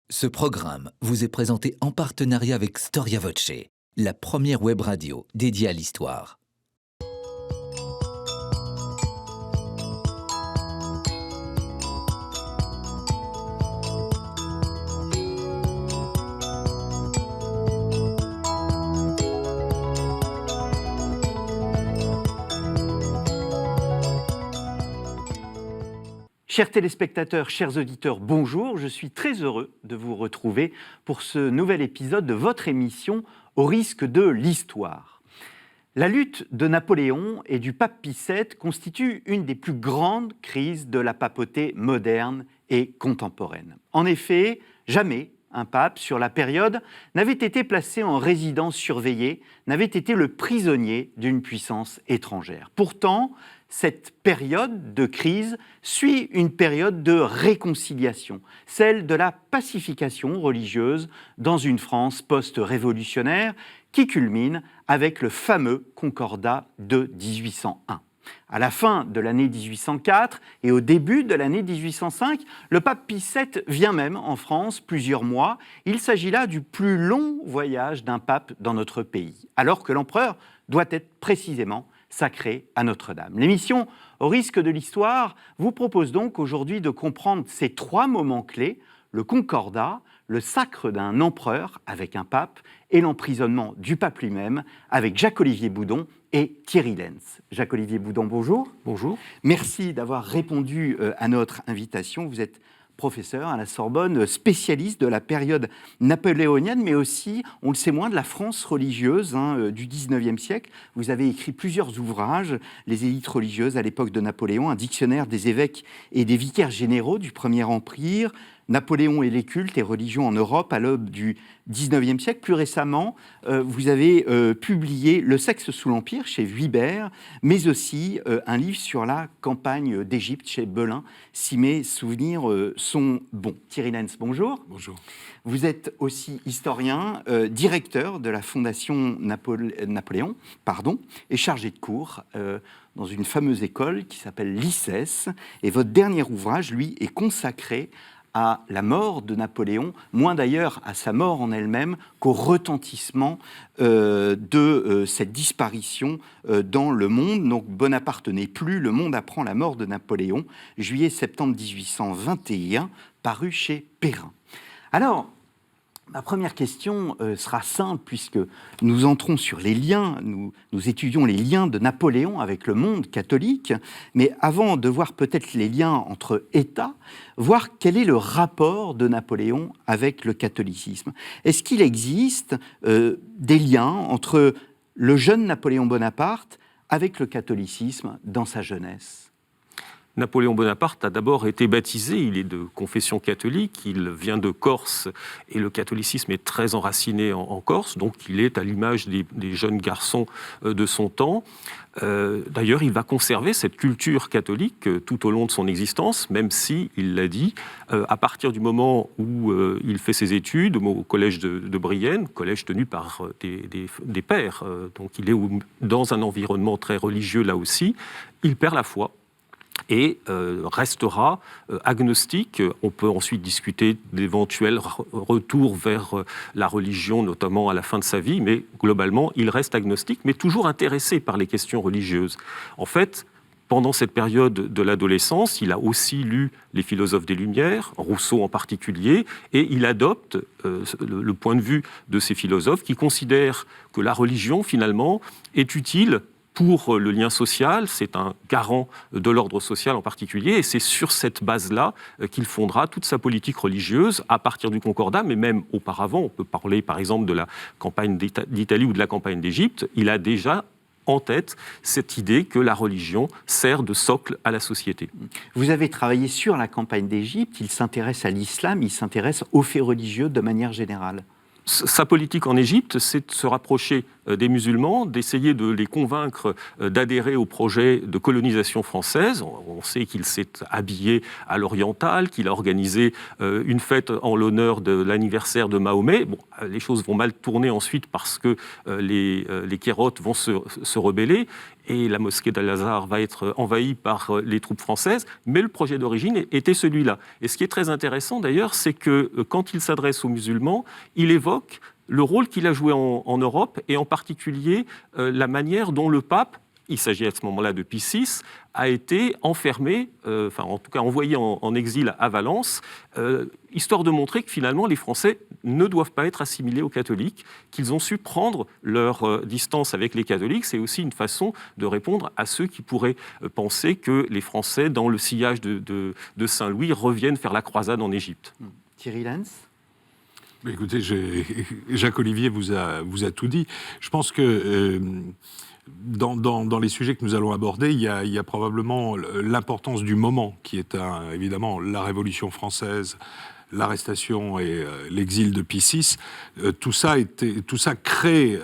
Ce programme vous est présenté en partenariat avec Storia Voce, la première web radio dédiée à l'histoire. Chers téléspectateurs, chers auditeurs, bonjour. Je suis très heureux de vous retrouver pour ce nouvel épisode de votre émission Au risque de l'histoire. La lutte de Napoléon et du pape Pie VII constitue une des plus grandes crises de la papauté moderne et contemporaine. En effet, jamais un pape sur la période n'avait été placé en résidence surveillée, n'avait été le prisonnier d'une puissance étrangère. Pourtant, cette période de crise suit une période de réconciliation, celle de la pacification religieuse dans une France post-révolutionnaire qui culmine avec le fameux Concordat de 1801. À la fin de l'année 1804 et au début de l'année 1805, le pape Pie VII vient même en France plusieurs mois. Il s'agit là du plus long voyage d'un pape dans notre pays, alors que l'empereur doit être précisément sacré à Notre-Dame. L'émission Au risque de l'histoire vous propose donc aujourd'hui de comprendre ces trois moments clés, le Concordat, le sacre d'un empereur avec un pape et l'emprisonnement du pape lui-même avec Jacques-Olivier Boudon et Thierry Lenz. Jacques-Olivier Boudon, bonjour. Bonjour. Merci d'avoir répondu à notre invitation. Vous êtes professeur à la Sorbonne, spécialiste de la période napoléonienne, mais aussi, on le sait moins, de la France religieuse du XIXe siècle. Vous avez écrit plusieurs ouvrages, Les élites religieuses à l'époque de Napoléon, un dictionnaire des évêques et des vicaires généraux du Premier Empire, Napoléon et les cultes et religions en Europe à l'aube du XIXe siècle. Plus récemment, vous avez publié Le sexe sous l'Empire chez Vuibert, mais aussi un livre sur la campagne d'Égypte chez Belin, si mes souvenirs sont bons. Thierry Lenz, bonjour. Bonjour. Vous êtes aussi historien, directeur de la Fondation Napoléon, et chargé de cours dans une fameuse école qui s'appelle l'ICES. Et votre dernier ouvrage, lui, est consacré à la mort de moins d'ailleurs à sa mort en elle-même qu'au retentissement de cette disparition dans le monde. Donc Bonaparte n'est plus, le monde apprend la mort de Napoléon, juillet-septembre 1821, paru chez Perrin. Alors, ma première question sera simple, puisque nous entrons sur les liens, nous étudions les liens de Napoléon avec le monde catholique, mais avant de voir peut-être les liens entre États, voir quel est le rapport de Napoléon avec le catholicisme. Est-ce qu'il existe des liens entre le jeune Napoléon Bonaparte avec le catholicisme dans sa jeunesse ? Napoléon Bonaparte a d'abord été baptisé, il est de confession catholique, il vient de Corse et le catholicisme est très enraciné en Corse, donc il est à l'image des jeunes garçons de son temps. D'ailleurs, il va conserver cette culture catholique tout au long de son existence, même si, il l'a dit, à partir du moment où il fait ses études au collège de Brienne, collège tenu par des pères, donc il est dans un environnement très religieux là aussi, il perd la foi. Et restera agnostique. On peut ensuite discuter d'éventuels retours vers la religion, notamment à la fin de sa vie, mais globalement, il reste agnostique, mais toujours intéressé par les questions religieuses. En fait, pendant cette période de l'adolescence, il a aussi lu les philosophes des Lumières, Rousseau en particulier, et il adopte le point de vue de ces philosophes qui considèrent que la religion, finalement, est utile pour le lien social, c'est un garant de l'ordre social en particulier, et c'est sur cette base-là qu'il fondera toute sa politique religieuse à partir du Concordat, mais même auparavant, on peut parler par exemple de la campagne d'Italie ou de la campagne d'Égypte, il a déjà en tête cette idée que la religion sert de socle à la société. Vous avez travaillé sur la campagne d'Égypte, il s'intéresse à l'islam, il s'intéresse aux faits religieux de manière générale. Sa politique en Égypte, c'est de se rapprocher des musulmans, d'essayer de les convaincre d'adhérer au projet de colonisation française. On sait qu'il s'est habillé à l'oriental, qu'il a organisé une fête en l'honneur de l'anniversaire de Mahomet. Bon, les choses vont mal tourner ensuite parce que les kérotes vont se rebeller et la mosquée d'Al-Azhar va être envahie par les troupes françaises, mais le projet d'origine était celui-là. Et ce qui est très intéressant d'ailleurs, c'est que quand il s'adresse aux musulmans, il évoque le rôle qu'il a joué en Europe et en particulier la manière dont le pape, il s'agit à ce moment-là de Pie VI, a été enfermé, en tout cas envoyé en exil à Valence, histoire de montrer que finalement les Français ne doivent pas être assimilés aux catholiques, qu'ils ont su prendre leur distance avec les catholiques. C'est aussi une façon de répondre à ceux qui pourraient penser que les Français, dans le sillage de Saint-Louis, reviennent faire la croisade en Égypte. Thierry Lenz ? Écoutez, Jacques Olivier vous a tout dit. Je pense que dans les sujets que nous allons aborder, il y a probablement l'importance du moment, qui est évidemment la Révolution française, l'arrestation et l'exil de Pie VI. Tout ça crée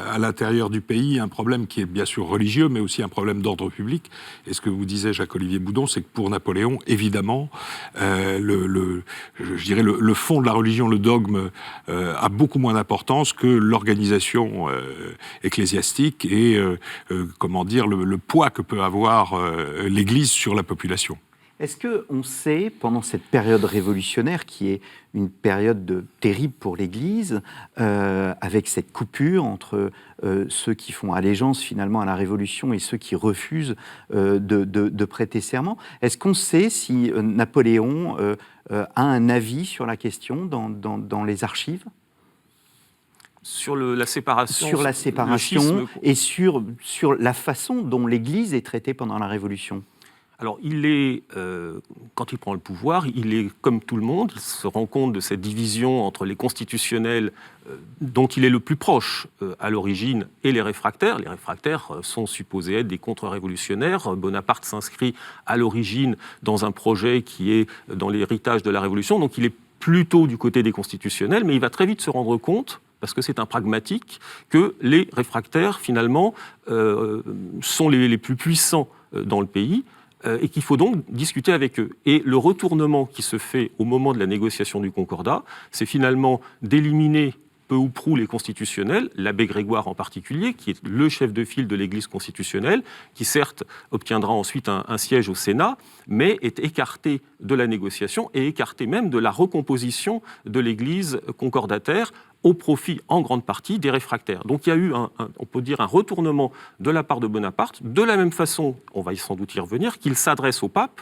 à l'intérieur du pays un problème qui est bien sûr religieux, mais aussi un problème d'ordre public. Et ce que vous disait Jacques-Olivier Boudon, c'est que pour Napoléon, évidemment, le fond de la religion, le dogme, a beaucoup moins d'importance que l'organisation ecclésiastique et le poids que peut avoir l'Église sur la population. Est-ce qu'on sait, pendant cette période révolutionnaire, qui est une période terrible pour l'Église, avec cette coupure entre ceux qui font allégeance finalement à la Révolution et ceux qui refusent de prêter serment, est-ce qu'on sait si Napoléon a un avis sur la question dans les archives ? Sur la séparation, sur la séparation et sur la façon dont l'Église est traitée pendant la Révolution. Alors, quand il prend le pouvoir, il est comme tout le monde, il se rend compte de cette division entre les constitutionnels, dont il est le plus proche à l'origine, et les réfractaires. Les réfractaires sont supposés être des contre-révolutionnaires. Bonaparte s'inscrit à l'origine dans un projet qui est dans l'héritage de la Révolution, donc il est plutôt du côté des constitutionnels, mais il va très vite se rendre compte, parce que c'est un pragmatique, que les réfractaires, finalement, sont les plus puissants dans le pays, et qu'il faut donc discuter avec eux. Et le retournement qui se fait au moment de la négociation du Concordat, c'est finalement d'éliminer peu ou prou les constitutionnels, l'abbé Grégoire en particulier, qui est le chef de file de l'Église constitutionnelle, qui certes obtiendra ensuite un siège au Sénat, mais est écarté de la négociation et écarté même de la recomposition de l'Église concordataire, au profit en grande partie des réfractaires. Donc il y a eu, on peut dire, un retournement de la part de Bonaparte, de la même façon, on va sans doute y revenir, qu'il s'adresse au pape,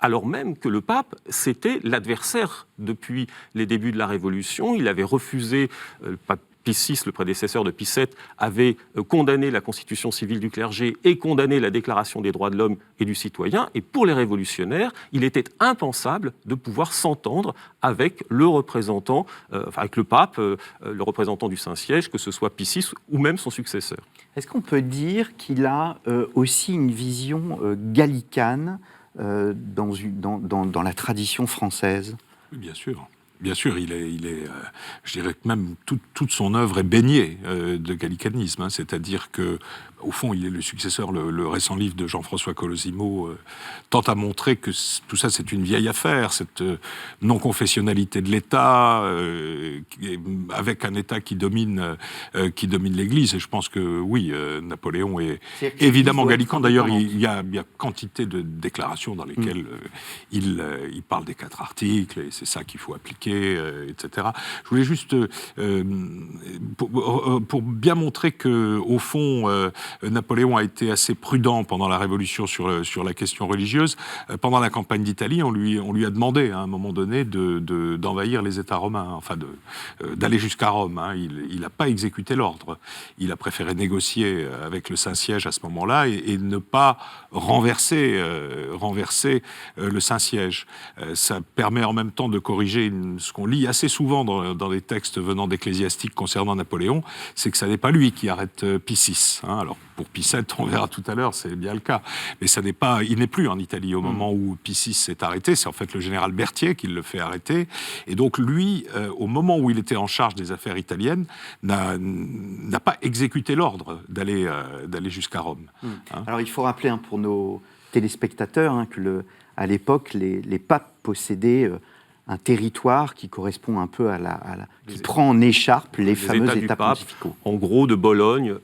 alors même que le pape, c'était l'adversaire depuis les débuts de la Révolution. Il avait refusé, le pape Pie VI, le prédécesseur de Pie VII, avait condamné la constitution civile du clergé et condamné la déclaration des droits de l'homme et du citoyen. Et pour les révolutionnaires, il était impensable de pouvoir s'entendre avec le représentant, avec le pape, le représentant du Saint-Siège, que ce soit Pie VI ou même son successeur. Est-ce qu'on peut dire qu'il a aussi une vision gallicane dans la tradition française ? Oui, bien sûr. Bien sûr, je dirais que même toute son œuvre est baignée de gallicanisme, c'est-à-dire que, au fond, il est le successeur, le récent livre de Jean-François Colosimo tente à montrer que tout ça, c'est une vieille affaire, cette non-confessionnalité de l'État, avec un État qui domine l'Église. Et je pense que, oui, Napoléon est évidemment gallican. D'ailleurs, il y a quantité de déclarations dans lesquelles il parle des 4 articles, et c'est ça qu'il faut appliquer, etc. Je voulais juste, pour bien montrer qu'au fond, Napoléon a été assez prudent pendant la Révolution sur la question religieuse. Pendant la campagne d'Italie, on lui a demandé à un moment donné d'envahir les États romains, d'aller jusqu'à Rome. Il n'a pas exécuté l'ordre. Il a préféré négocier avec le Saint-Siège à ce moment-là et ne pas renverser le Saint-Siège. Ça permet en même temps de corriger une ce qu'on lit assez souvent dans les textes venant d'ecclésiastiques concernant Napoléon, c'est que ça n'est pas lui qui arrête Pie VI. Alors, pour Pie VII, on verra tout à l'heure, c'est bien le cas. Mais il n'est plus en Italie au moment où Pie VI s'est arrêté. C'est en fait le général Berthier qui le fait arrêter. Et donc, lui, au moment où il était en charge des affaires italiennes, n'a pas exécuté l'ordre d'aller jusqu'à Rome. Alors, il faut rappeler pour nos téléspectateurs que à l'époque, les papes possédaient un territoire qui correspond un peu qui prend en écharpe les fameux États pontificaux. En gros, de Bologne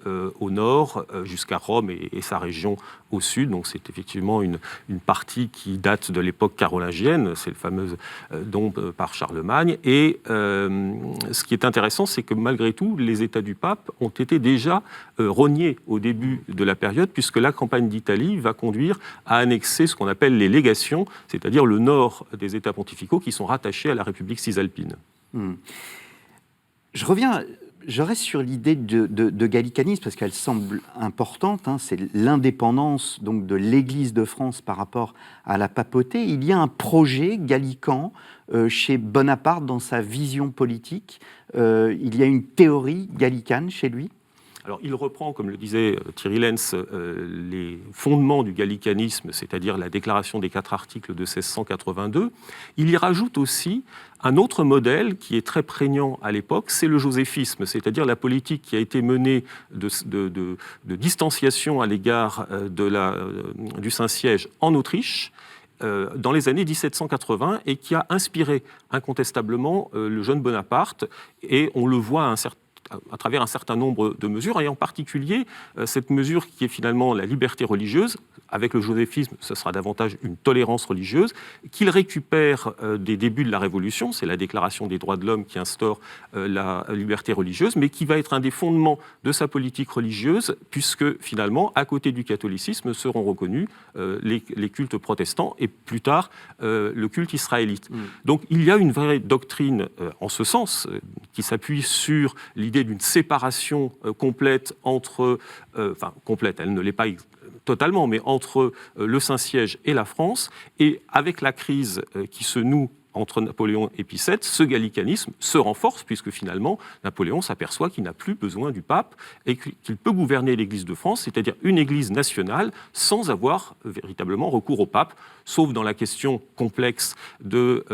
au nord jusqu'à Rome et sa région au sud. Donc c'est effectivement une partie qui date de l'époque carolingienne, c'est le fameux don par Charlemagne. Et ce qui est intéressant, c'est que malgré tout, les États du pape ont été déjà rognés au début de la période, puisque la campagne d'Italie va conduire à annexer ce qu'on appelle les légations, c'est-à-dire le nord des États pontificaux qui sont rattachés à la République cisalpine. Je reste sur l'idée de gallicanisme parce qu'elle semble importante. C'est l'indépendance donc de l'Église de France par rapport à la papauté. Il y a un projet gallican chez Bonaparte dans sa vision politique. Il y a une théorie gallicane chez lui. Alors, il reprend, comme le disait Thierry Lenz, les fondements du gallicanisme, c'est-à-dire la déclaration des 4 articles de 1682. Il y rajoute aussi un autre modèle qui est très prégnant à l'époque, c'est le joséphisme, c'est-à-dire la politique qui a été menée de distanciation à l'égard du Saint-Siège en Autriche, dans les années 1780 et qui a inspiré incontestablement le jeune Bonaparte, et on le voit à travers un certain nombre de mesures, et en particulier cette mesure qui est finalement la liberté religieuse. Avec le joséphisme, ce sera davantage une tolérance religieuse, qu'il récupère des débuts de la Révolution, c'est la Déclaration des droits de l'homme qui instaure la liberté religieuse, mais qui va être un des fondements de sa politique religieuse, puisque finalement, à côté du catholicisme, seront reconnus les cultes protestants, et plus tard, le culte israélite. Donc il y a une vraie doctrine en ce sens, qui s'appuie sur l'idée d'une séparation complète entre, complète, elle ne l'est pas totalement, mais entre le Saint-Siège et la France, et avec la crise qui se noue entre Napoléon et Pie VII, ce gallicanisme se renforce, puisque finalement, Napoléon s'aperçoit qu'il n'a plus besoin du pape et qu'il peut gouverner l'Église de France, c'est-à-dire une Église nationale, sans avoir véritablement recours au pape, sauf dans la question complexe de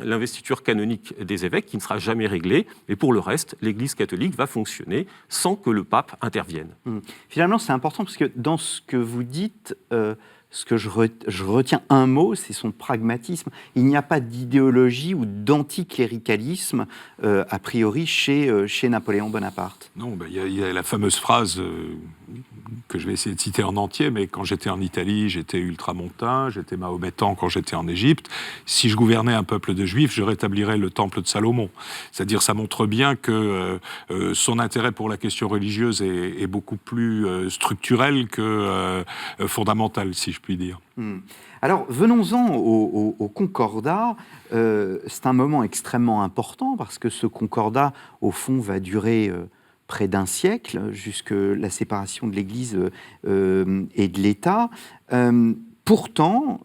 l'investiture canonique des évêques, qui ne sera jamais réglée. Mais pour le reste, l'Église catholique va fonctionner sans que le pape intervienne. Finalement, c'est important, parce que dans ce que vous dites... ce que je retiens un mot, c'est son pragmatisme. Il n'y a pas d'idéologie ou d'anticléricalisme, a priori, chez Napoléon Bonaparte. Non, il y a la fameuse phrase que je vais essayer de citer en entier, mais quand j'étais en Italie, j'étais ultramontain, j'étais mahométan quand j'étais en Égypte. Si je gouvernais un peuple de Juifs, je rétablirais le temple de Salomon. C'est-à-dire, ça montre bien que son intérêt pour la question religieuse est beaucoup plus structurel que fondamental, si je puis dire. Alors, venons-en au Concordat. C'est un moment extrêmement important parce que ce Concordat, au fond, va durer près d'un siècle, jusque la séparation de l'Église et de l'État. Pourtant,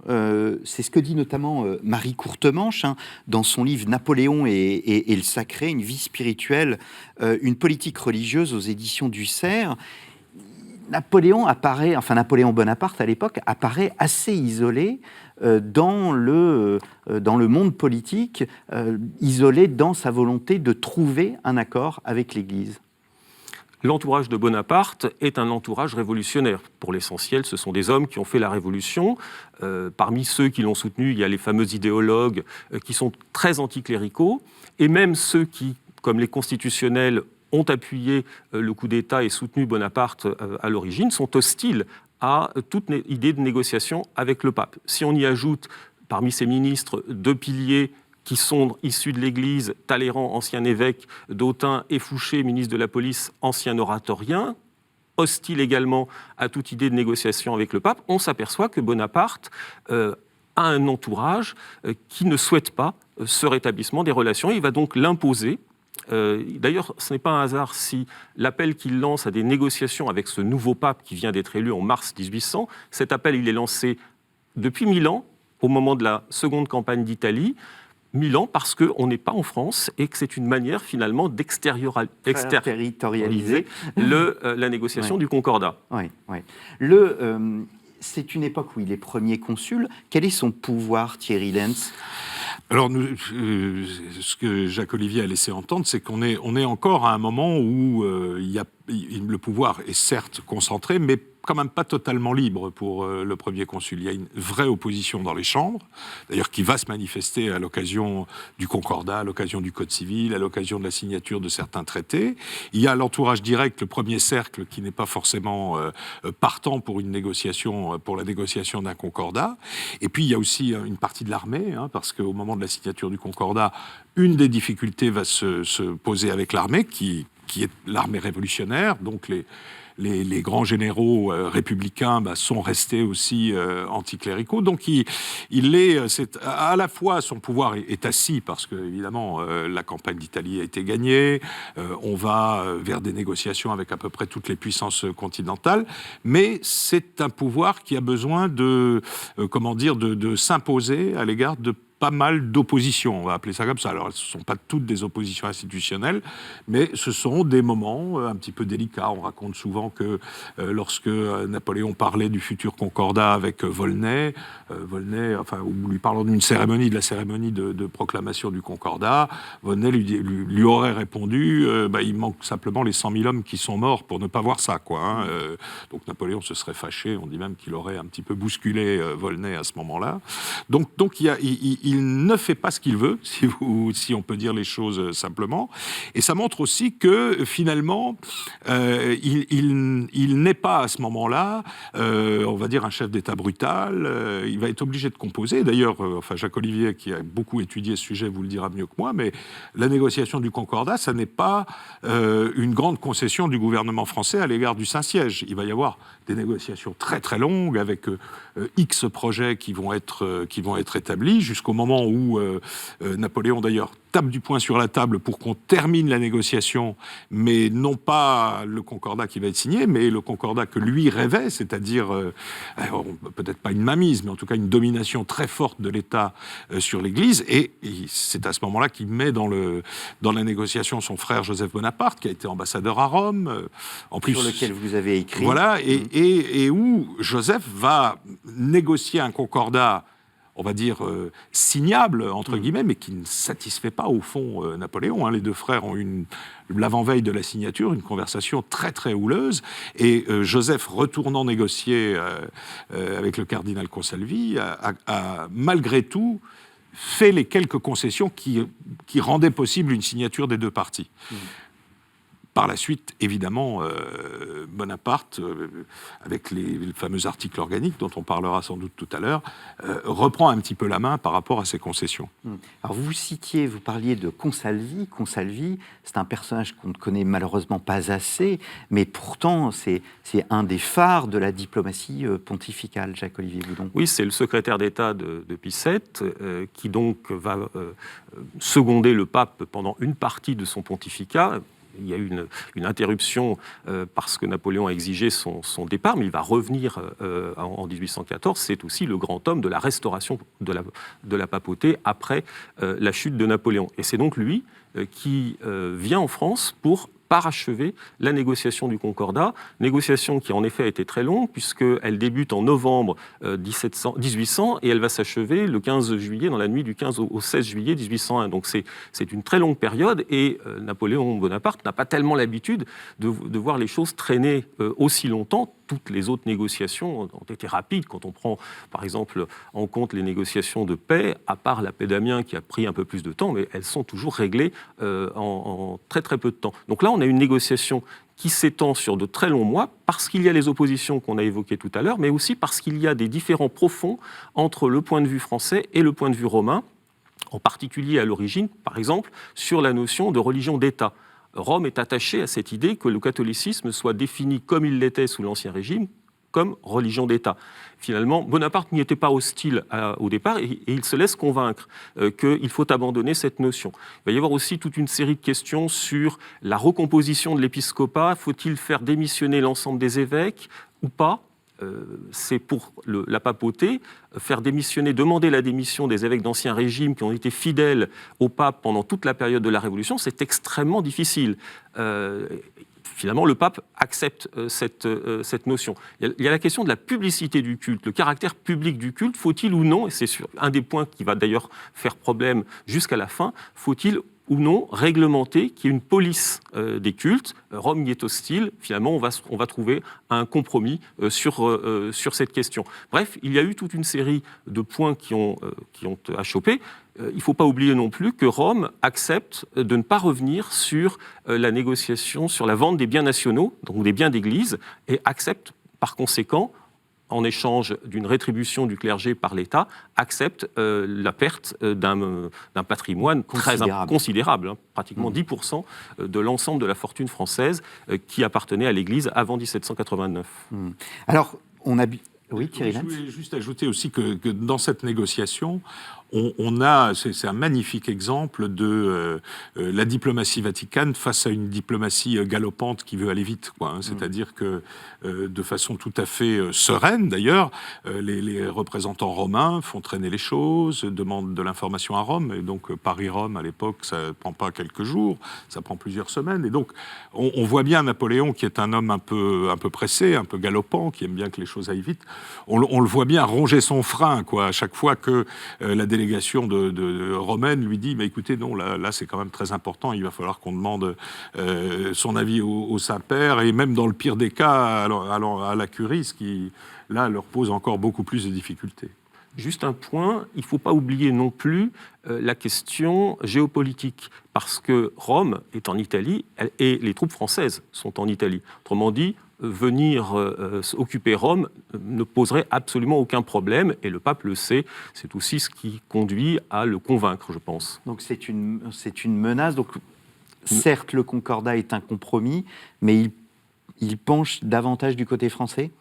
c'est ce que dit notamment Marie Courtemanche dans son livre « Napoléon et le sacré, une vie spirituelle, une politique religieuse » aux éditions du Cerf. Napoléon Bonaparte, à l'époque, apparaît assez isolé dans le monde politique, isolé dans sa volonté de trouver un accord avec l'Église. L'entourage de Bonaparte est un entourage révolutionnaire. Pour l'essentiel, ce sont des hommes qui ont fait la Révolution. Parmi ceux qui l'ont soutenu, il y a les fameux idéologues qui sont très anticléricaux, et même ceux qui, comme les constitutionnels, ont appuyé le coup d'État et soutenu Bonaparte à l'origine, sont hostiles à toute idée de négociation avec le pape. Si on y ajoute, parmi ces ministres, 2 piliers qui sont issus de l'Église, Talleyrand, ancien évêque, d'Autun, et Fouché, ministre de la Police, ancien oratorien, hostile également à toute idée de négociation avec le pape, on s'aperçoit que Bonaparte a un entourage qui ne souhaite pas ce rétablissement des relations. Il va donc l'imposer. D'ailleurs, ce n'est pas un hasard si l'appel qu'il lance à des négociations avec ce nouveau pape qui vient d'être élu en mars 1800, cet appel il est lancé depuis Milan, au moment de la seconde campagne d'Italie, Milan parce qu'on n'est pas en France et que c'est une manière finalement d'extériorialiser la négociation du Concordat. Oui, oui. C'est une époque où il est premier consul. Quel est son pouvoir, Thierry Lenz ? Alors, ce que Jacques-Olivier a laissé entendre, c'est qu'on est encore à un moment où le pouvoir est certes concentré, mais quand même pas totalement libre pour le premier consul. Il y a une vraie opposition dans les chambres, d'ailleurs qui va se manifester à l'occasion du Concordat, à l'occasion du Code civil, à l'occasion de la signature de certains traités. Il y a l'entourage direct, le premier cercle, qui n'est pas forcément partant pour la négociation d'un Concordat. Et puis il y a aussi une partie de l'armée, parce qu'au moment de la signature du Concordat, une des difficultés va se poser avec l'armée, qui est l'armée révolutionnaire, donc les grands généraux républicains sont restés aussi anticléricaux. Donc c'est à la fois son pouvoir est assis parce que évidemment la campagne d'Italie a été gagnée, on va vers des négociations avec à peu près toutes les puissances continentales, mais c'est un pouvoir qui a besoin de s'imposer à l'égard de pas mal d'oppositions, on va appeler ça comme ça. Alors, ce ne sont pas toutes des oppositions institutionnelles, mais ce sont des moments un petit peu délicats. On raconte souvent que lorsque Napoléon parlait du futur Concordat avec Volney, ou lui parlant de la cérémonie de proclamation du Concordat, Volney lui aurait répondu il manque simplement les 100 000 hommes qui sont morts pour ne pas voir ça, quoi. Donc Napoléon se serait fâché, on dit même qu'il aurait un petit peu bousculé Volney à ce moment-là. Donc il ne fait pas ce qu'il veut, si on peut dire les choses simplement. Et ça montre aussi que, finalement, il n'est pas à ce moment-là, on va dire, un chef d'État brutal. Il va être obligé de composer. D'ailleurs, Jacques-Olivier, qui a beaucoup étudié ce sujet, vous le dira mieux que moi, mais la négociation du Concordat, ça n'est pas une grande concession du gouvernement français à l'égard du Saint-Siège. Il va y avoir des négociations très très longues avec X projets qui vont être établis jusqu'au moment où Napoléon d'ailleurs tape du poing sur la table pour qu'on termine la négociation, mais non pas le Concordat qui va être signé, mais le Concordat que lui rêvait, c'est-à-dire peut-être pas une mainmise, mais en tout cas une domination très forte de l'État sur l'Église. Et c'est à ce moment-là qu'il met dans la négociation son frère Joseph Bonaparte, qui a été ambassadeur à Rome. Sur lequel vous avez écrit. Voilà, et où Joseph va négocier un Concordat, on va dire, signable, entre guillemets, mais qui ne satisfait pas, au fond, Napoléon. Les deux frères ont eu, l'avant-veille de la signature, une conversation très, très houleuse. Et Joseph, retournant négocier avec le cardinal Consalvi, a malgré tout fait les quelques concessions qui rendaient possible une signature des deux parties. Par la suite, évidemment, Bonaparte, avec les fameux articles organiques dont on parlera sans doute tout à l'heure, reprend un petit peu la main par rapport à ces concessions. Alors vous parliez de Consalvi. Consalvi, c'est un personnage qu'on ne connaît malheureusement pas assez, mais pourtant c'est un des phares de la diplomatie pontificale, Jacques-Olivier Boudon. Oui, c'est le secrétaire d'État de Pie VII, qui donc va seconder le pape pendant une partie de son pontificat. Il y a eu une interruption parce que Napoléon a exigé son départ, mais il va revenir en 1814. C'est aussi le grand homme de la restauration de la papauté après la chute de Napoléon. Et c'est donc lui qui vient en France pour parachever la négociation du Concordat, négociation qui en effet a été très longue puisqu'elle débute en novembre 1800 et elle va s'achever le 15 juillet, dans la nuit du 15 au 16 juillet 1801. Donc c'est une très longue période et Napoléon Bonaparte n'a pas tellement l'habitude de voir les choses traîner aussi longtemps. Toutes les autres négociations ont été rapides. Quand on prend, par exemple, en compte les négociations de paix, à part la paix d'Amiens qui a pris un peu plus de temps, mais elles sont toujours réglées en très très peu de temps. Donc là, on a une négociation qui s'étend sur de très longs mois parce qu'il y a les oppositions qu'on a évoquées tout à l'heure, mais aussi parce qu'il y a des différends profonds entre le point de vue français et le point de vue romain, en particulier à l'origine, par exemple, sur la notion de religion d'État. Rome est attachée à cette idée que le catholicisme soit défini comme il l'était sous l'Ancien Régime, comme religion d'État. Finalement, Bonaparte n'y était pas hostile au départ et il se laisse convaincre qu'il faut abandonner cette notion. Il va y avoir aussi toute une série de questions sur la recomposition de l'épiscopat. Faut-il faire démissionner l'ensemble des évêques ou pas ? c'est pour la papauté faire démissionner, demander la démission des évêques d'Ancien Régime qui ont été fidèles au pape pendant toute la période de la Révolution, c'est extrêmement difficile. Finalement, le pape accepte cette notion. Il y a la question de la publicité du culte, le caractère public du culte, faut-il ou non, et c'est un des points qui va d'ailleurs faire problème jusqu'à la fin, faut-il ou non réglementer qu'il y ait une police des cultes. Rome y est hostile. Finalement, on va trouver un compromis sur cette question. Bref, il y a eu toute une série de points qui ont achoppé. Il ne faut pas oublier non plus que Rome accepte de ne pas revenir sur la négociation sur la vente des biens nationaux, donc des biens d'église, et accepte par conséquent, en échange d'une rétribution du clergé par l'État, accepte la perte d'un patrimoine très considérable, pratiquement 10% de l'ensemble de la fortune française qui appartenait à l'Église avant 1789. Alors, on a... Oui, Thierry Lenz. Je voulais juste ajouter aussi que dans cette négociation, on a, c'est un magnifique exemple de la diplomatie vaticane face à une diplomatie galopante qui veut aller vite, quoi, hein. C'est-à-dire que de façon tout à fait sereine d'ailleurs, les représentants romains font traîner les choses, demandent de l'information à Rome, et donc Paris-Rome à l'époque, ça ne prend pas quelques jours, ça prend plusieurs semaines, et donc on voit bien Napoléon qui est un homme un peu pressé, un peu galopant, qui aime bien que les choses aillent vite, on le voit bien ronger son frein, quoi, à chaque fois que la délégation de romaine lui dit, mais écoutez, non, là c'est quand même très important, il va falloir qu'on demande son avis au Saint-Père, et même dans le pire des cas, à la curie, ce qui, là, leur pose encore beaucoup plus de difficultés. Juste un point, il ne faut pas oublier non plus la question géopolitique, parce que Rome est en Italie et les troupes françaises sont en Italie. Autrement dit, venir occuper Rome ne poserait absolument aucun problème, et le pape le sait, c'est aussi ce qui conduit à le convaincre, je pense. Donc c'est une menace, donc certes le Concordat est un compromis, mais il penche davantage du côté français ?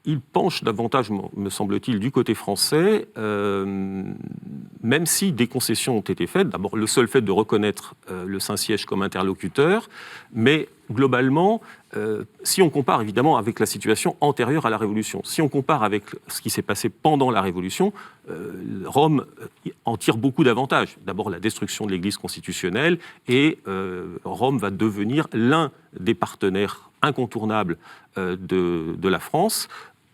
Il penche davantage, me semble-t-il, du côté français, même si des concessions ont été faites. D'abord, le seul fait de reconnaître le Saint-Siège comme interlocuteur, mais globalement, si on compare évidemment avec la situation antérieure à la Révolution, si on compare avec ce qui s'est passé pendant la Révolution, Rome en tire beaucoup d'avantages. D'abord, la destruction de l'Église constitutionnelle, et Rome va devenir l'un des partenaires incontournables de la France,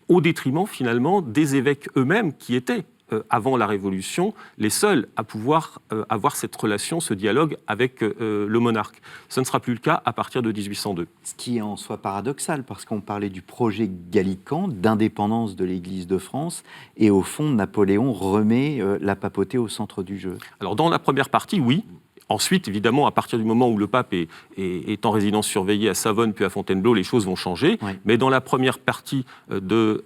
au détriment finalement des évêques eux-mêmes qui étaient, avant la Révolution, les seuls à pouvoir avoir cette relation, ce dialogue avec le monarque. Ce ne sera plus le cas à partir de 1802. Ce qui est en soi paradoxal, parce qu'on parlait du projet gallican, d'indépendance de l'Église de France, et au fond, Napoléon remet la papauté au centre du jeu. Alors, dans la première partie, oui. Ensuite, évidemment, à partir du moment où le pape est en résidence surveillée à Savone puis à Fontainebleau, les choses vont changer. Oui. Mais dans la première partie de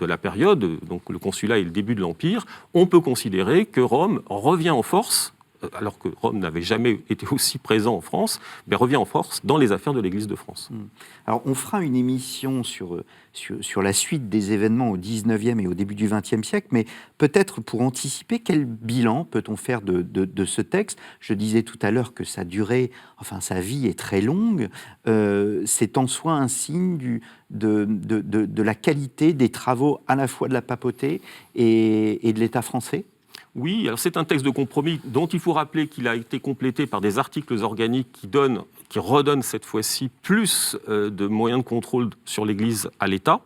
la période, donc le consulat et le début de l'Empire, on peut considérer que Rome revient en force, alors que Rome n'avait jamais été aussi présent en France, mais revient en force dans les affaires de l'Église de France. Alors, on fera une émission sur la suite des événements au XIXe et au début du XXe siècle, mais peut-être pour anticiper, quel bilan peut-on faire de ce texte ? Je disais tout à l'heure que sa durée, enfin sa vie est très longue. C'est en soi un signe de la qualité des travaux à la fois de la papauté et de l'État français ? Oui, alors c'est un texte de compromis dont il faut rappeler qu'il a été complété par des articles organiques qui redonnent cette fois-ci plus de moyens de contrôle sur l'Église à l'État.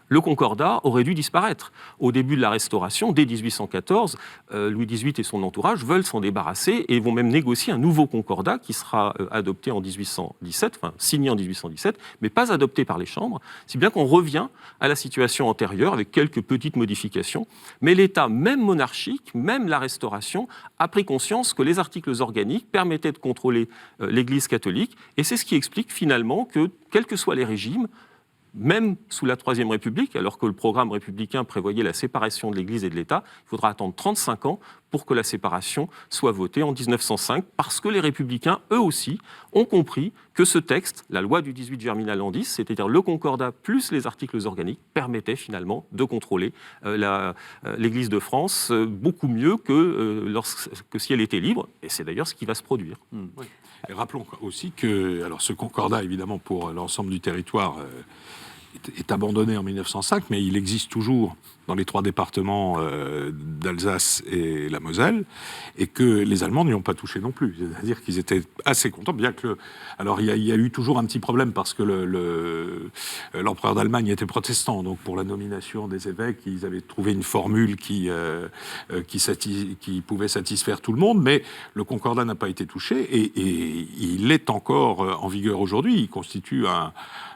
Le Concordat aurait dû disparaître. Au début de la Restauration, dès 1814, Louis XVIII et son entourage veulent s'en débarrasser et vont même négocier un nouveau Concordat qui sera adopté en 1817, enfin signé en 1817, mais pas adopté par les chambres, si bien qu'on revient à la situation antérieure avec quelques petites modifications. Mais l'État, même monarchique, même la Restauration, a pris conscience que les articles organiques permettaient de contrôler l'Église catholique, et c'est ce qui explique finalement que, quels que soient les régimes, même sous la Troisième République, alors que le programme républicain prévoyait la séparation de l'Église et de l'État, il faudra attendre 35 ans pour que la séparation soit votée en 1905, parce que les républicains, eux aussi, ont compris que ce texte, la loi du 18 Germinal Landis, c'est-à-dire le Concordat plus les articles organiques, permettait finalement de contrôler l'Église de France beaucoup mieux que si elle était libre, et c'est d'ailleurs ce qui va se produire. Oui. Et rappelons aussi que alors ce Concordat, évidemment, pour l'ensemble du territoire, est abandonné en 1905, mais il existe toujours dans les 3 départements d'Alsace et la Moselle, et que les Allemands n'y ont pas touché non plus. C'est-à-dire qu'ils étaient assez contents, bien que... Alors, il y a eu toujours un petit problème, parce que l'empereur d'Allemagne était protestant, donc pour la nomination des évêques, ils avaient trouvé une formule qui pouvait satisfaire tout le monde, mais le concordat n'a pas été touché, et il est encore en vigueur aujourd'hui. Il constitue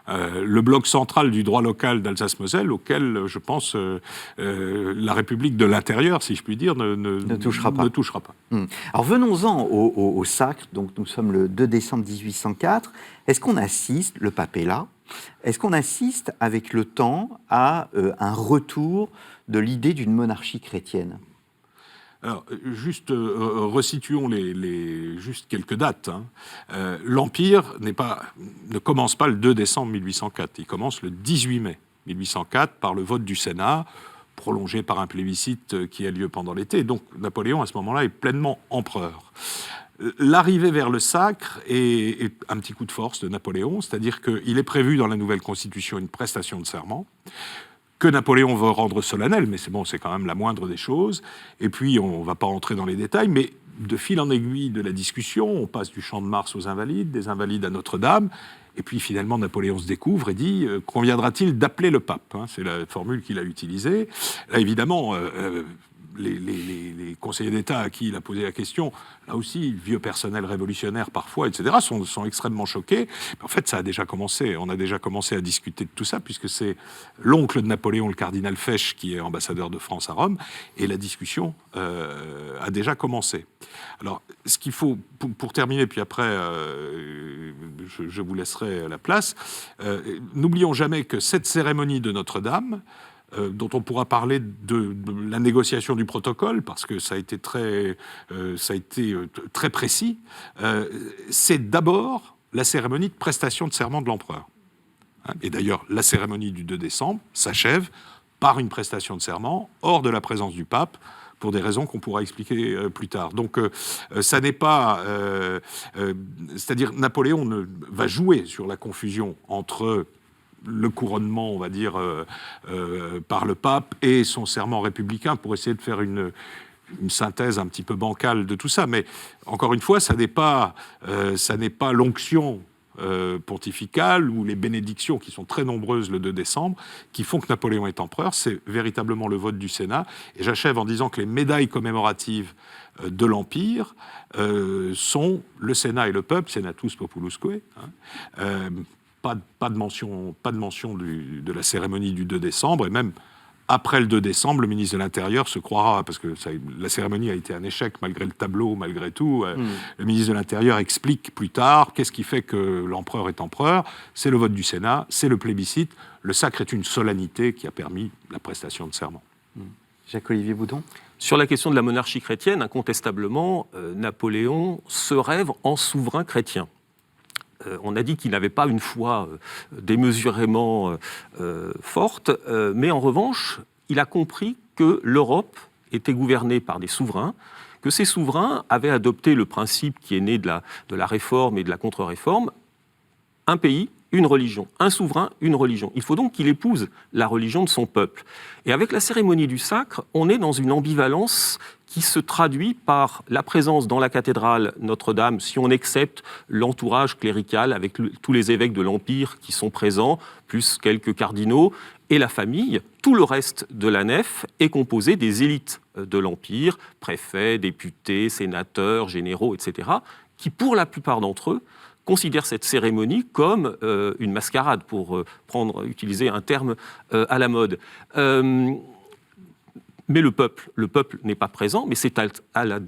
le bloc central du droit local d'Alsace-Moselle, auquel, je pense, la République de l'intérieur, si je puis dire, ne touchera pas. Alors venons-en au sacre. Donc nous sommes le 2 décembre 1804. Est-ce qu'on assiste, le pape est là, est-ce qu'on assiste avec le temps à un retour de l'idée d'une monarchie chrétienne ? Alors, juste resituons juste quelques dates. L'Empire ne commence pas le 2 décembre 1804, il commence le 18 mai 1804 par le vote du Sénat, prolongé par un plébiscite qui a lieu pendant l'été. Donc Napoléon, à ce moment-là, est pleinement empereur. L'arrivée vers le sacre est un petit coup de force de Napoléon, c'est-à-dire qu'il est prévu dans la nouvelle Constitution une prestation de serment, que Napoléon veut rendre solennel, mais c'est quand même la moindre des choses. Et puis, on ne va pas rentrer dans les détails, mais de fil en aiguille de la discussion, on passe du Champ de Mars aux Invalides, des Invalides à Notre-Dame, et puis finalement, Napoléon se découvre et dit « Conviendra-t-il d'appeler le pape ?» C'est la formule qu'il a utilisée. Là, évidemment, les conseillers d'État à qui il a posé la question, là aussi, vieux personnel révolutionnaire parfois, etc., sont extrêmement choqués. En fait, ça a déjà commencé. On a déjà commencé à discuter de tout ça, puisque c'est l'oncle de Napoléon, le cardinal Fesch, qui est ambassadeur de France à Rome, et la discussion a déjà commencé. Alors, ce qu'il faut, pour terminer, puis après, je vous laisserai la place, n'oublions jamais que cette cérémonie de Notre-Dame, dont on pourra parler de la négociation du protocole, parce que ça a été très précis, c'est d'abord la cérémonie de prestation de serment de l'empereur. Et d'ailleurs, la cérémonie du 2 décembre s'achève par une prestation de serment hors de la présence du pape, pour des raisons qu'on pourra expliquer plus tard. Donc, ça n'est pas... c'est-à-dire, Napoléon va jouer sur la confusion entre le couronnement, on va dire, par le pape et son serment républicain, pour essayer de faire une synthèse un petit peu bancale de tout ça. Mais encore une fois, ça n'est pas l'onction pontificale ou les bénédictions, qui sont très nombreuses le 2 décembre, qui font que Napoléon est empereur. C'est véritablement le vote du Sénat. Et j'achève en disant que les médailles commémoratives de l'Empire sont le Sénat et le peuple, Senatus Populusque, pas de mention de la cérémonie du 2 décembre, et même après le 2 décembre, le ministre de l'Intérieur se croira, parce que la cérémonie a été un échec malgré le tableau, malgré tout. Le ministre de l'Intérieur explique plus tard qu'est-ce qui fait que l'empereur est empereur. C'est le vote du Sénat, c'est le plébiscite. Le sacre est une solennité qui a permis la prestation de serment. Jacques-Olivier Boudon ? Sur la question de la monarchie chrétienne, incontestablement, Napoléon se rêve en souverain chrétien. On a dit qu'il n'avait pas une foi démesurément forte, mais en revanche, il a compris que l'Europe était gouvernée par des souverains, que ces souverains avaient adopté le principe qui est né de la réforme et de la contre-réforme, un pays, une religion, un souverain, une religion. Il faut donc qu'il épouse la religion de son peuple. Et avec la cérémonie du sacre, on est dans une ambivalence qui se traduit par la présence dans la cathédrale Notre-Dame, si on accepte l'entourage clérical avec tous les évêques de l'Empire qui sont présents, plus quelques cardinaux, et la famille. Tout le reste de la nef est composé des élites de l'Empire, préfets, députés, sénateurs, généraux, etc., qui, pour la plupart d'entre eux, considèrent cette cérémonie comme une mascarade, pour utiliser un terme à la mode. Mais le peuple n'est pas présent, mais c'est à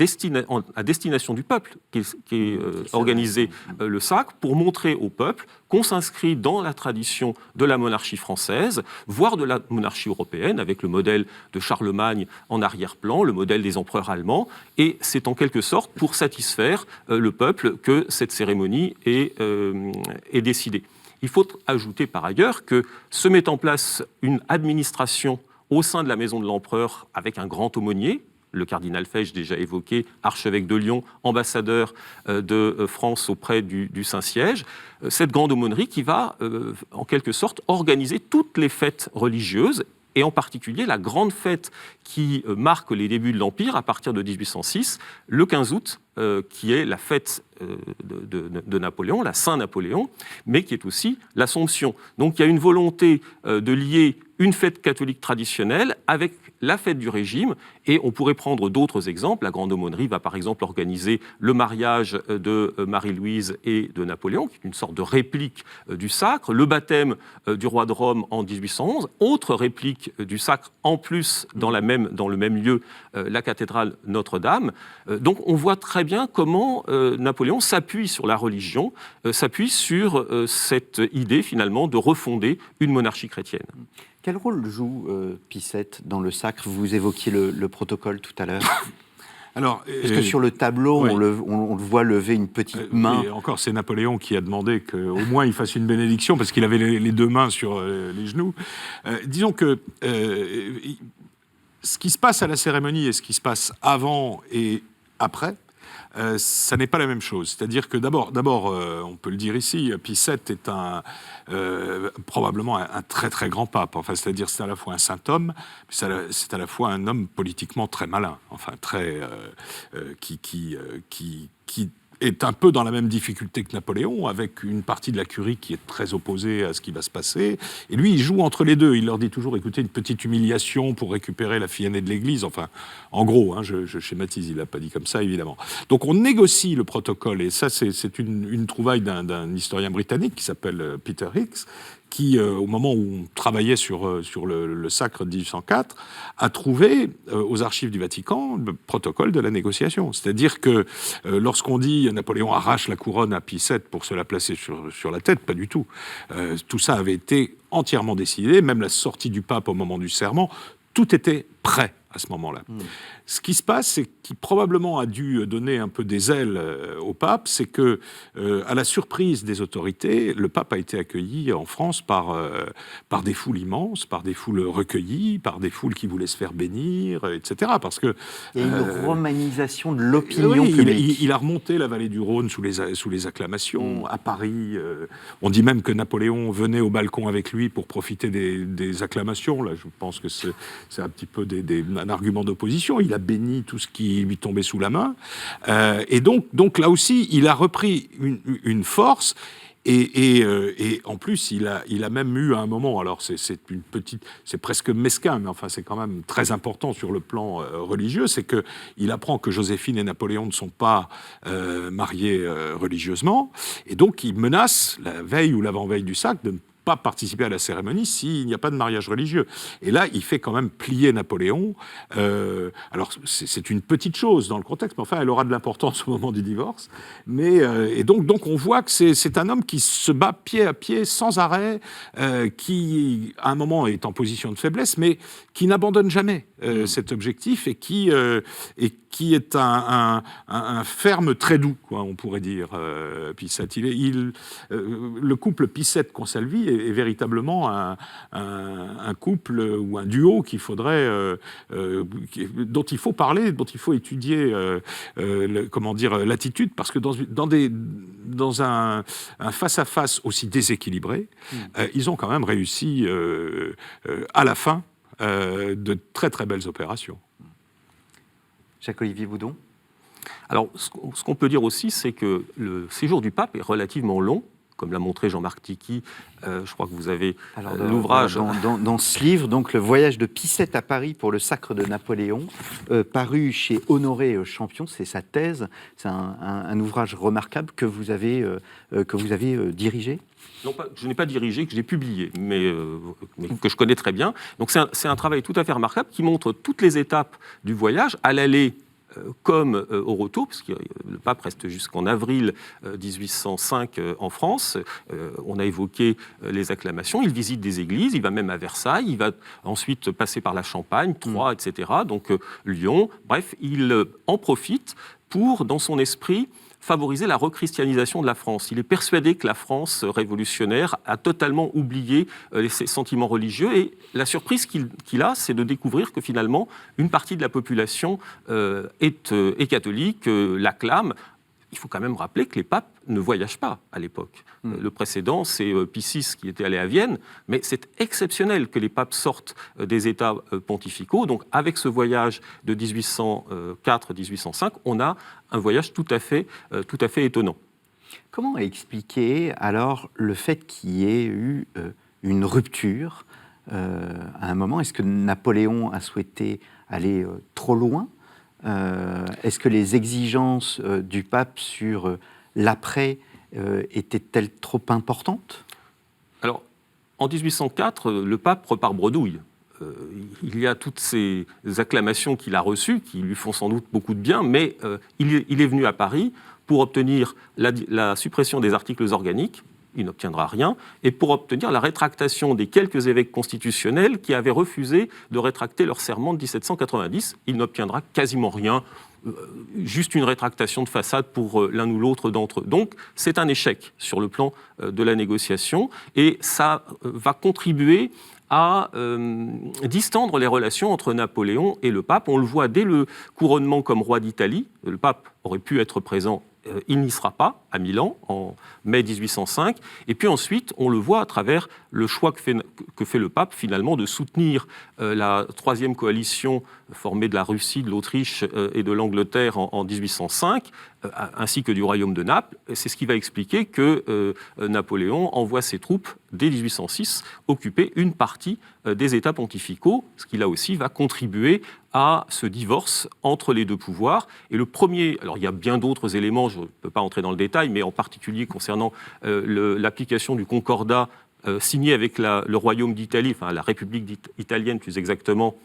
destination du peuple qu'est organisé le sacre, pour montrer au peuple qu'on s'inscrit dans la tradition de la monarchie française, voire de la monarchie européenne, avec le modèle de Charlemagne en arrière-plan, le modèle des empereurs allemands, et c'est en quelque sorte pour satisfaire le peuple que cette cérémonie est décidée. Il faut ajouter par ailleurs que se met en place une administration au sein de la maison de l'empereur avec un grand aumônier, le cardinal Fesch, déjà évoqué, archevêque de Lyon, ambassadeur de France auprès du Saint-Siège. Cette grande aumônerie qui va, en quelque sorte, organiser toutes les fêtes religieuses, et en particulier la grande fête qui marque les débuts de l'Empire à partir de 1806, le 15 août, qui est la fête de Napoléon, la Saint-Napoléon, mais qui est aussi l'Assomption. Donc il y a une volonté de lier une fête catholique traditionnelle avec la fête du régime, et on pourrait prendre d'autres exemples. La Grande Aumônerie va par exemple organiser le mariage de Marie-Louise et de Napoléon, qui est une sorte de réplique du sacre, le baptême du roi de Rome en 1811, autre réplique du sacre en plus dans le même lieu, la cathédrale Notre-Dame. Donc on voit très bien comment Napoléon s'appuie sur la religion, s'appuie sur cette idée finalement de refonder une monarchie chrétienne. Quel rôle joue Pie VII dans le sacre? Vous évoquiez le protocole tout à l'heure. Alors, parce que sur le tableau, ouais. on le voit lever une petite main. Et encore, c'est Napoléon qui a demandé qu'au moins il fasse une bénédiction, parce qu'il avait les deux mains sur les genoux. Disons que ce qui se passe à la cérémonie et ce qui se passe avant et après, ça n'est pas la même chose. C'est-à-dire que d'abord, on peut le dire ici, Pie VII est probablement un très très grand pape. Enfin, c'est-à-dire c'est à la fois un saint homme, mais c'est à la fois un homme politiquement très malin. Enfin, qui est un peu dans la même difficulté que Napoléon, avec une partie de la curie qui est très opposée à ce qui va se passer. Et lui, il joue entre les deux. Il leur dit toujours, écoutez, une petite humiliation pour récupérer la fille aînée de l'Église. Enfin, en gros, hein, je schématise, il l'a pas dit comme ça, évidemment. Donc on négocie le protocole, et ça, c'est une trouvaille d'un historien britannique qui s'appelle Peter Hicks, qui, au moment où on travaillait sur le sacre de 1804, a trouvé aux archives du Vatican le protocole de la négociation. C'est-à-dire que lorsqu'on dit Napoléon arrache la couronne à Pie VII pour se la placer sur la tête, pas du tout. Tout ça avait été entièrement décidé, même la sortie du pape au moment du serment, tout était prêt à ce moment-là. Ce qui se passe, c'est qui probablement a dû donner un peu des ailes au pape, c'est que, à la surprise des autorités, le pape a été accueilli en France par des foules immenses, par des foules recueillies, par des foules qui voulaient se faire bénir, etc. Parce que il y a une romanisation de l'opinion publique. Il a remonté la vallée du Rhône sous les acclamations. À Paris, on dit même que Napoléon venait au balcon avec lui pour profiter des acclamations. Là, je pense que c'est un petit peu un argument d'opposition. Il a béni tout ce qui lui tombait sous la main. Et donc là aussi, il a repris une force. Et en plus, il a même eu à un moment, alors c'est presque mesquin, mais enfin c'est quand même très important sur le plan religieux, c'est que il apprend que Joséphine et Napoléon ne sont pas mariés religieusement, et donc il menace la veille ou l'avant-veille du sacre de ne pas participer à la cérémonie s'il n'y a pas de mariage religieux. Et là, il fait quand même plier Napoléon. Alors, c'est une petite chose dans le contexte, mais enfin, elle aura de l'importance au moment du divorce. Et donc, on voit que c'est un homme qui se bat pied à pied, sans arrêt, qui, à un moment, est en position de faiblesse, mais qui n'abandonne jamais cet objectif et qui est un ferme très doux, quoi, on pourrait dire, Pie VII. Le couple Pie VII-Consalvi est véritablement un couple ou un duo qu'il faudrait, dont il faut parler, dont il faut étudier, l'attitude, parce que dans un face-à-face aussi déséquilibré, ils ont quand même réussi à la fin de très très belles opérations. Jacques-Olivier Boudon. Alors, ce qu'on peut dire aussi, c'est que le séjour du pape est relativement long, comme l'a montré Jean-Marc Tichy. Je crois que vous avez l'ouvrage. Dans ce livre, donc, le voyage de Pie VII à Paris pour le sacre de Napoléon, paru chez Honoré Champion, c'est sa thèse. C'est un ouvrage remarquable que vous avez dirigé. Non, je n'ai pas dirigé, que j'ai publié, mais que je connais très bien. Donc c'est un travail tout à fait remarquable qui montre toutes les étapes du voyage, à l'aller comme au retour, parce que le pape reste jusqu'en avril 1805 en France. On a évoqué les acclamations. Il visite des églises, il va même à Versailles, il va ensuite passer par la Champagne, Troyes, etc. Donc Lyon, bref, il en profite pour, dans son esprit, favoriser la rechristianisation de la France. Il est persuadé que la France révolutionnaire a totalement oublié ses sentiments religieux, et la surprise qu'il a, c'est de découvrir que finalement, une partie de la population est catholique, l'acclame. Il faut quand même rappeler que les papes ne voyagent pas à l'époque. Le précédent, c'est Pie VI qui était allé à Vienne, mais c'est exceptionnel que les papes sortent des États pontificaux. Donc avec ce voyage de 1804-1805, on a un voyage tout à fait étonnant. Comment expliquer alors le fait qu'il y ait eu une rupture à un moment? Est-ce que Napoléon a souhaité aller trop loin? Est-ce que les exigences du pape sur l'après étaient-elles trop importantes? Alors, en 1804, le pape repart bredouille. Il y a toutes ces acclamations qu'il a reçues, qui lui font sans doute beaucoup de bien, mais il est venu à Paris pour obtenir la suppression des articles organiques. Il n'obtiendra rien, et pour obtenir la rétractation des quelques évêques constitutionnels qui avaient refusé de rétracter leur serment de 1790. Il n'obtiendra quasiment rien, juste une rétractation de façade pour l'un ou l'autre d'entre eux. Donc c'est un échec sur le plan de la négociation, et ça va contribuer à distendre les relations entre Napoléon et le pape. On le voit dès le couronnement comme roi d'Italie. Le pape aurait pu être présent. Il n'y sera pas à Milan en mai 1805. Et puis ensuite, on le voit à travers le choix que fait le pape finalement de soutenir la troisième coalition formée de la Russie, de l'Autriche et de l'Angleterre en 1805, ainsi que du royaume de Naples. C'est ce qui va expliquer que Napoléon envoie ses troupes dès 1806 occuper une partie des États pontificaux, ce qui là aussi va contribuer à ce divorce entre les deux pouvoirs. Et le premier, alors il y a bien d'autres éléments, je ne peux pas entrer dans le détail, mais en particulier concernant l'application du Concordat signé avec le Royaume d'Italie, enfin la République italienne plus exactement,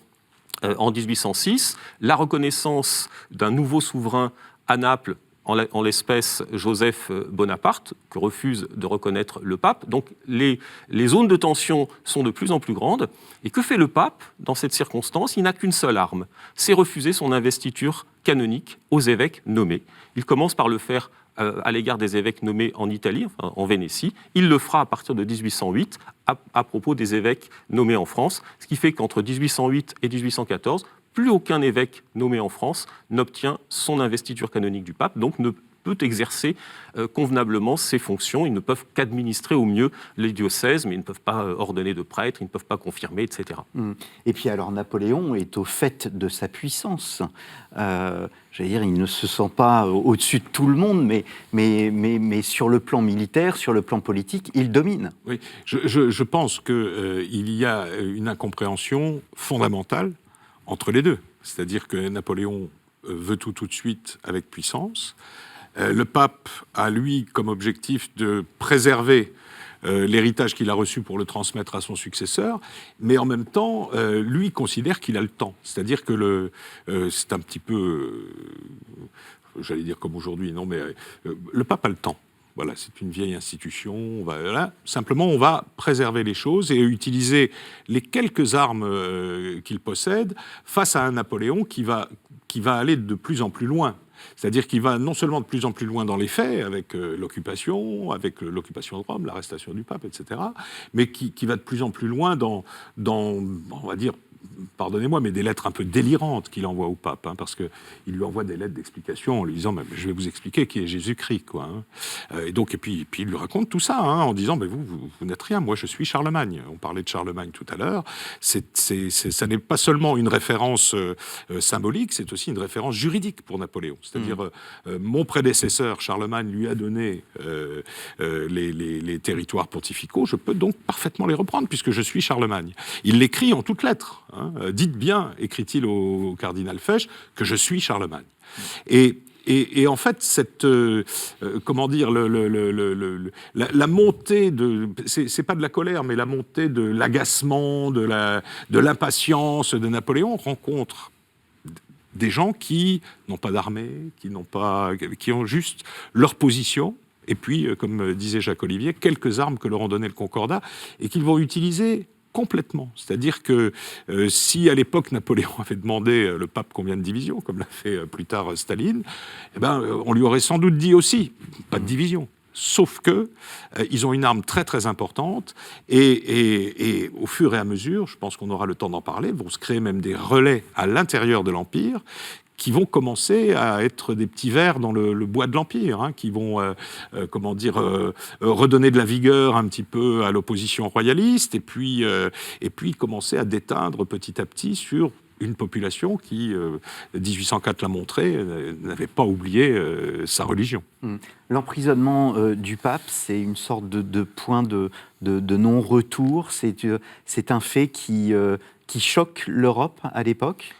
en 1806, la reconnaissance d'un nouveau souverain à Naples, en l'espèce Joseph Bonaparte, que refuse de reconnaître le pape. Donc les zones de tension sont de plus en plus grandes. Et que fait le pape dans cette circonstance? Il n'a qu'une seule arme, c'est refuser son investiture canonique aux évêques nommés. Il commence par le faire à l'égard des évêques nommés en Italie, enfin en Vénétie. Il le fera à partir de 1808 à propos des évêques nommés en France, ce qui fait qu'entre 1808 et 1814, plus aucun évêque nommé en France n'obtient son investiture canonique du pape, donc ne peut exercer convenablement ses fonctions. Ils ne peuvent qu'administrer au mieux les diocèses, mais ils ne peuvent pas ordonner de prêtres, ils ne peuvent pas confirmer, etc. Et puis alors Napoléon est au fait de sa puissance. J'allais dire, il ne se sent pas au-dessus de tout le monde, mais sur le plan militaire, sur le plan politique, il domine. Oui, je pense qu'il y a une incompréhension fondamentale entre les deux. C'est-à-dire que Napoléon veut tout de suite avec puissance. Le pape a, lui, comme objectif de préserver l'héritage qu'il a reçu pour le transmettre à son successeur, mais en même temps, lui considère qu'il a le temps. C'est-à-dire que c'est un petit peu, j'allais dire comme aujourd'hui, non, mais le pape a le temps. Voilà, c'est une vieille institution. Simplement, on va préserver les choses et utiliser les quelques armes qu'il possède face à un Napoléon qui va aller de plus en plus loin. C'est-à-dire qu'il va non seulement de plus en plus loin dans les faits, avec l'occupation de Rome, l'arrestation du pape, etc., mais qui va de plus en plus loin dans on va dire, pardonnez-moi, mais des lettres un peu délirantes qu'il envoie au pape, parce qu'il lui envoie des lettres d'explication en lui disant « je vais vous expliquer qui est Jésus-Christ ». Et puis il lui raconte tout ça, en disant « vous n'êtes rien, moi je suis Charlemagne ». On parlait de Charlemagne tout à l'heure. Ça n'est pas seulement une référence symbolique, c'est aussi une référence juridique pour Napoléon. C'est-à-dire, mon prédécesseur Charlemagne lui a donné les territoires pontificaux, je peux donc parfaitement les reprendre puisque je suis Charlemagne. Il l'écrit en toutes lettres. Dites bien, écrit-il au cardinal Fesch, que je suis Charlemagne. Et en fait, cette comment dire, la montée de, c'est pas de la colère, mais la montée de l'agacement, de l'impatience de Napoléon rencontre des gens qui n'ont pas d'armée, qui ont juste leur position. Et puis, comme disait Jacques Olivier, quelques armes que leur ont donné le Concordat et qu'ils vont utiliser complètement. C'est-à-dire que si à l'époque Napoléon avait demandé le pape combien de divisions, comme l'a fait plus tard Staline, on lui aurait sans doute dit aussi pas de division. Sauf que ils ont une arme très très importante et au fur et à mesure, je pense qu'on aura le temps d'en parler, vont se créer même des relais à l'intérieur de l'Empire qui vont commencer à être des petits vers dans le bois de l'Empire, qui vont, redonner de la vigueur un petit peu à l'opposition royaliste, et puis commencer à déteindre petit à petit sur une population qui, 1804 l'a montré, n'avait pas oublié sa religion. L'emprisonnement du pape, c'est une sorte de point de non-retour. C'est un fait qui choque l'Europe à l'époque.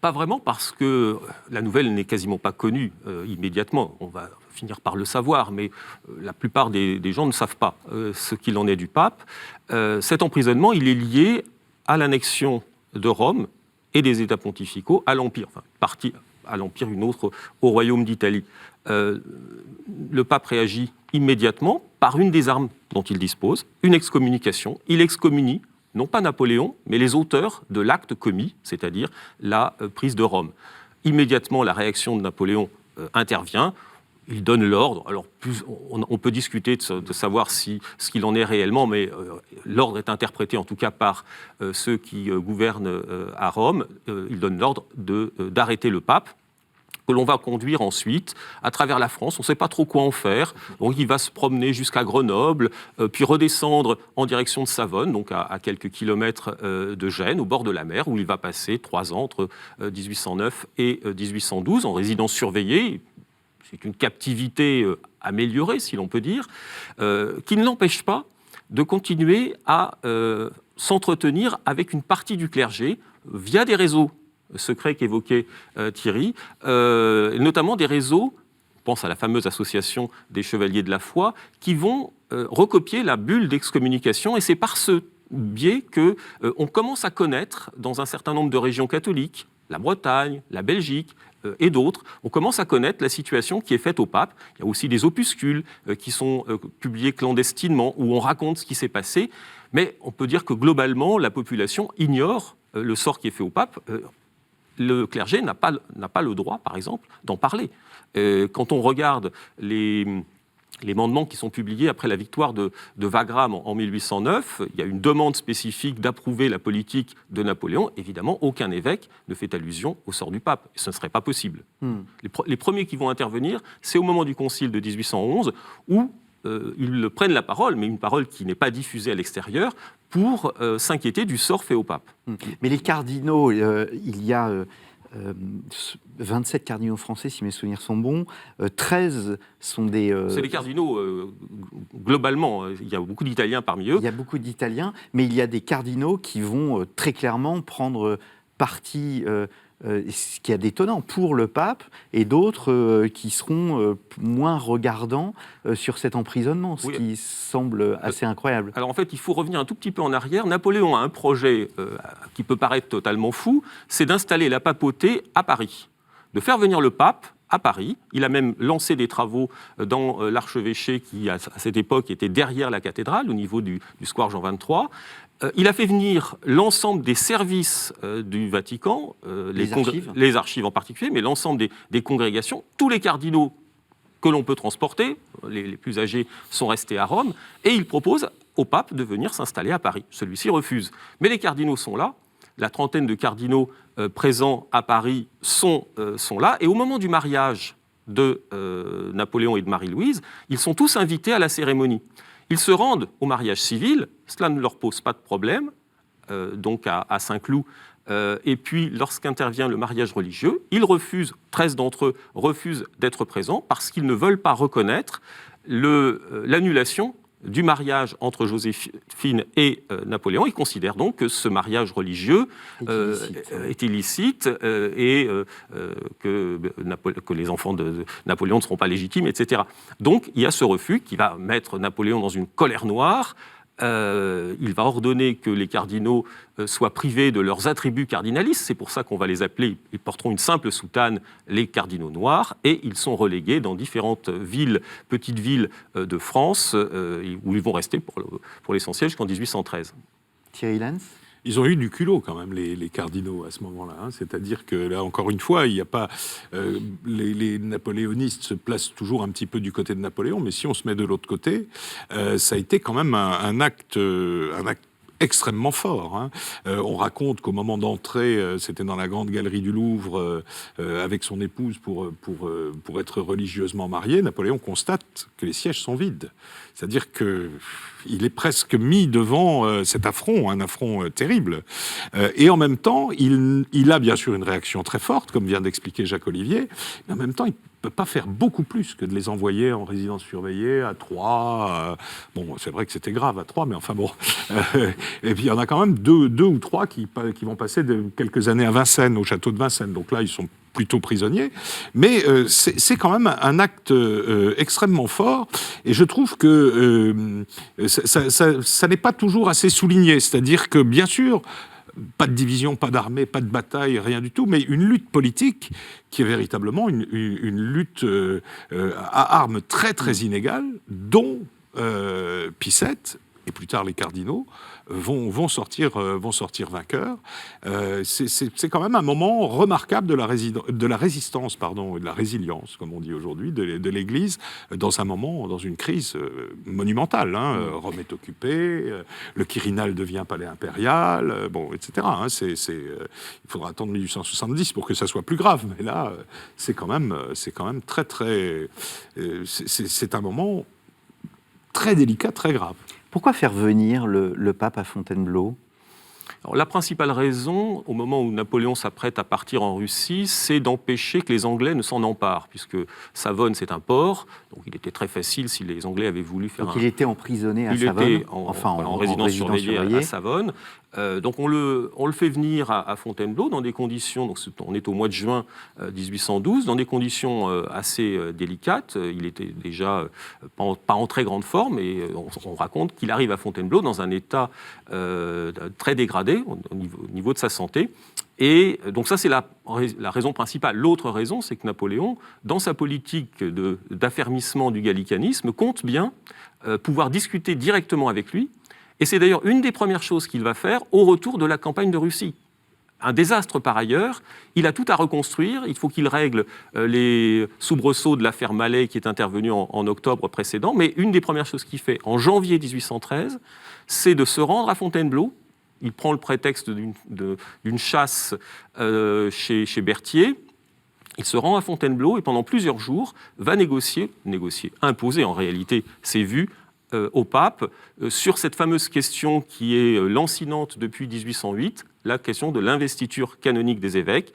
Pas vraiment, parce que la nouvelle n'est quasiment pas connue immédiatement. On va finir par le savoir, mais la plupart des gens ne savent pas ce qu'il en est du pape. Cet emprisonnement, il est lié à l'annexion de Rome et des États pontificaux à l'Empire, enfin, partie à l'Empire, une autre au Royaume d'Italie. Le pape réagit immédiatement par une des armes dont il dispose, une excommunication. Il excommunie non pas Napoléon, mais les auteurs de l'acte commis, c'est-à-dire la prise de Rome. Immédiatement, la réaction de Napoléon intervient. Il donne l'ordre. Alors, on peut discuter de savoir ce qu'il en est réellement, mais l'ordre est interprété en tout cas par ceux qui gouvernent à Rome. Il donne l'ordre d'arrêter le pape, que l'on va conduire ensuite à travers la France. On ne sait pas trop quoi en faire. Donc il va se promener jusqu'à Grenoble, puis redescendre en direction de Savone, donc à quelques kilomètres de Gênes, au bord de la mer, où il va passer 3 ans, entre 1809 et 1812, en résidence surveillée. C'est une captivité améliorée, si l'on peut dire, qui ne l'empêche pas de continuer à s'entretenir avec une partie du clergé via des réseaux secrets qu'évoquait Thierry, notamment des réseaux, on pense à la fameuse association des Chevaliers de la Foi, qui vont recopier la bulle d'excommunication, et c'est par ce biais qu'on commence à connaître, dans un certain nombre de régions catholiques, la Bretagne, la Belgique et d'autres, on commence à connaître la situation qui est faite au pape. Il y a aussi des opuscules qui sont publiés clandestinement, où on raconte ce qui s'est passé, mais on peut dire que globalement, la population ignore le sort qui est fait au pape. Le clergé n'a pas le droit, par exemple, d'en parler. Quand on regarde les mandements qui sont publiés après la victoire de Wagram en 1809, il y a une demande spécifique d'approuver la politique de Napoléon. Évidemment, aucun évêque ne fait allusion au sort du pape. Et ce ne serait pas possible. Les premiers qui vont intervenir, c'est au moment du concile de 1811, où ils prennent la parole, mais une parole qui n'est pas diffusée à l'extérieur, pour s'inquiéter du sort fait au pape. Mais les cardinaux, il y a 27 cardinaux français, si mes souvenirs sont bons, 13 sont des... C'est les cardinaux, globalement, il y a beaucoup d'Italiens parmi eux. Il y a beaucoup d'Italiens, mais il y a des cardinaux qui vont très clairement prendre parti, ce qui est détonnant, pour le pape, et d'autres qui seront moins regardants sur cet emprisonnement, ce qui semble assez incroyable. Alors en fait, il faut revenir un tout petit peu en arrière. Napoléon a un projet qui peut paraître totalement fou, c'est d'installer la papauté à Paris, de faire venir le pape à Paris. Il a même lancé des travaux dans l'archevêché qui, à cette époque, était derrière la cathédrale, au niveau du square Jean XXIII. Il a fait venir l'ensemble des services du Vatican, les archives en particulier, mais l'ensemble des congrégations, tous les cardinaux que l'on peut transporter, les plus âgés sont restés à Rome, et il propose au pape de venir s'installer à Paris. Celui-ci refuse. Mais les cardinaux sont là, la trentaine de cardinaux présents à Paris sont là, et au moment du mariage de Napoléon et de Marie-Louise, ils sont tous invités à la cérémonie. Ils se rendent au mariage civil, cela ne leur pose pas de problème, donc à Saint-Cloud. Et puis, lorsqu'intervient le mariage religieux, 13 d'entre eux refusent d'être présents parce qu'ils ne veulent pas reconnaître l'annulation du mariage entre Joséphine et Napoléon. Ils considèrent donc que ce mariage religieux est illicite et que les enfants de Napoléon ne seront pas légitimes, etc. Donc il y a ce refus qui va mettre Napoléon dans une colère noire. Il va ordonner que les cardinaux soient privés de leurs attributs cardinalistes. C'est pour ça qu'on va les appeler, ils porteront une simple soutane, les cardinaux noirs, et ils sont relégués dans différentes villes, petites villes de France, où ils vont rester pour l'essentiel jusqu'en 1813. Thierry Lenz? Ils ont eu du culot quand même, les cardinaux, à ce moment-là. Hein. C'est-à-dire que là, encore une fois, il n'y a pas... les napoléonistes se placent toujours un petit peu du côté de Napoléon, mais si on se met de l'autre côté, ça a été quand même un acte extrêmement fort. Hein. On raconte qu'au moment d'entrer, c'était dans la grande galerie du Louvre, avec son épouse pour être religieusement marié, Napoléon constate que les sièges sont vides. C'est-à-dire qu'il est presque mis devant cet affront, un affront terrible. Et en même temps, il a bien sûr une réaction très forte, comme vient d'expliquer Jacques Olivier, mais en même temps, il ne peut pas faire beaucoup plus que de les envoyer en résidence surveillée à Troyes. Bon, c'est vrai que c'était grave à Troyes, mais enfin bon. Et puis il y en a quand même deux ou trois qui vont passer quelques années à Vincennes, au château de Vincennes. Donc là, ils sont plutôt prisonniers. Mais c'est quand même un acte extrêmement fort. Et je trouve que ça n'est pas toujours assez souligné. C'est-à-dire que, bien sûr, pas de division, pas d'armée, pas de bataille, rien du tout, mais une lutte politique qui est véritablement une lutte à armes très très inégales, dont Picette et plus tard les cardinaux vont sortir vainqueurs. C'est quand même un moment remarquable de la résistance, et de la résilience, comme on dit aujourd'hui, de l'Église dans une crise monumentale. Hein. Rome est occupée, le Quirinal devient palais impérial, etc. Hein. Il faudra attendre 1870 pour que ça soit plus grave, mais là, c'est quand même très très. C'est un moment très délicat, très grave. Pourquoi faire venir le pape à Fontainebleau ? Alors, la principale raison, au moment où Napoléon s'apprête à partir en Russie, c'est d'empêcher que les Anglais ne s'en emparent, puisque Savone, c'est un port, donc il était très facile si les Anglais avaient voulu faire il était emprisonné à Savone. Il était en résidence surveillée à Savone. Donc on le fait venir à Fontainebleau dans des conditions, donc on est au mois de juin 1812, dans des conditions assez délicates. Il était déjà pas en très grande forme, et on raconte qu'il arrive à Fontainebleau dans un état très dégradé au niveau de sa santé. Et donc ça, c'est la raison principale. L'autre raison, c'est que Napoléon, dans sa politique d'affermissement du gallicanisme, compte bien pouvoir discuter directement avec lui. Et c'est d'ailleurs une des premières choses qu'il va faire au retour de la campagne de Russie. Un désastre par ailleurs, il a tout à reconstruire, il faut qu'il règle les soubresauts de l'affaire Mallet qui est intervenue en octobre précédent, mais une des premières choses qu'il fait en janvier 1813, c'est de se rendre à Fontainebleau. Il prend le prétexte d'une chasse chez Berthier. Il se rend à Fontainebleau et pendant plusieurs jours va imposer en réalité ses vues au pape sur cette fameuse question qui est lancinante depuis 1808, la question de l'investiture canonique des évêques.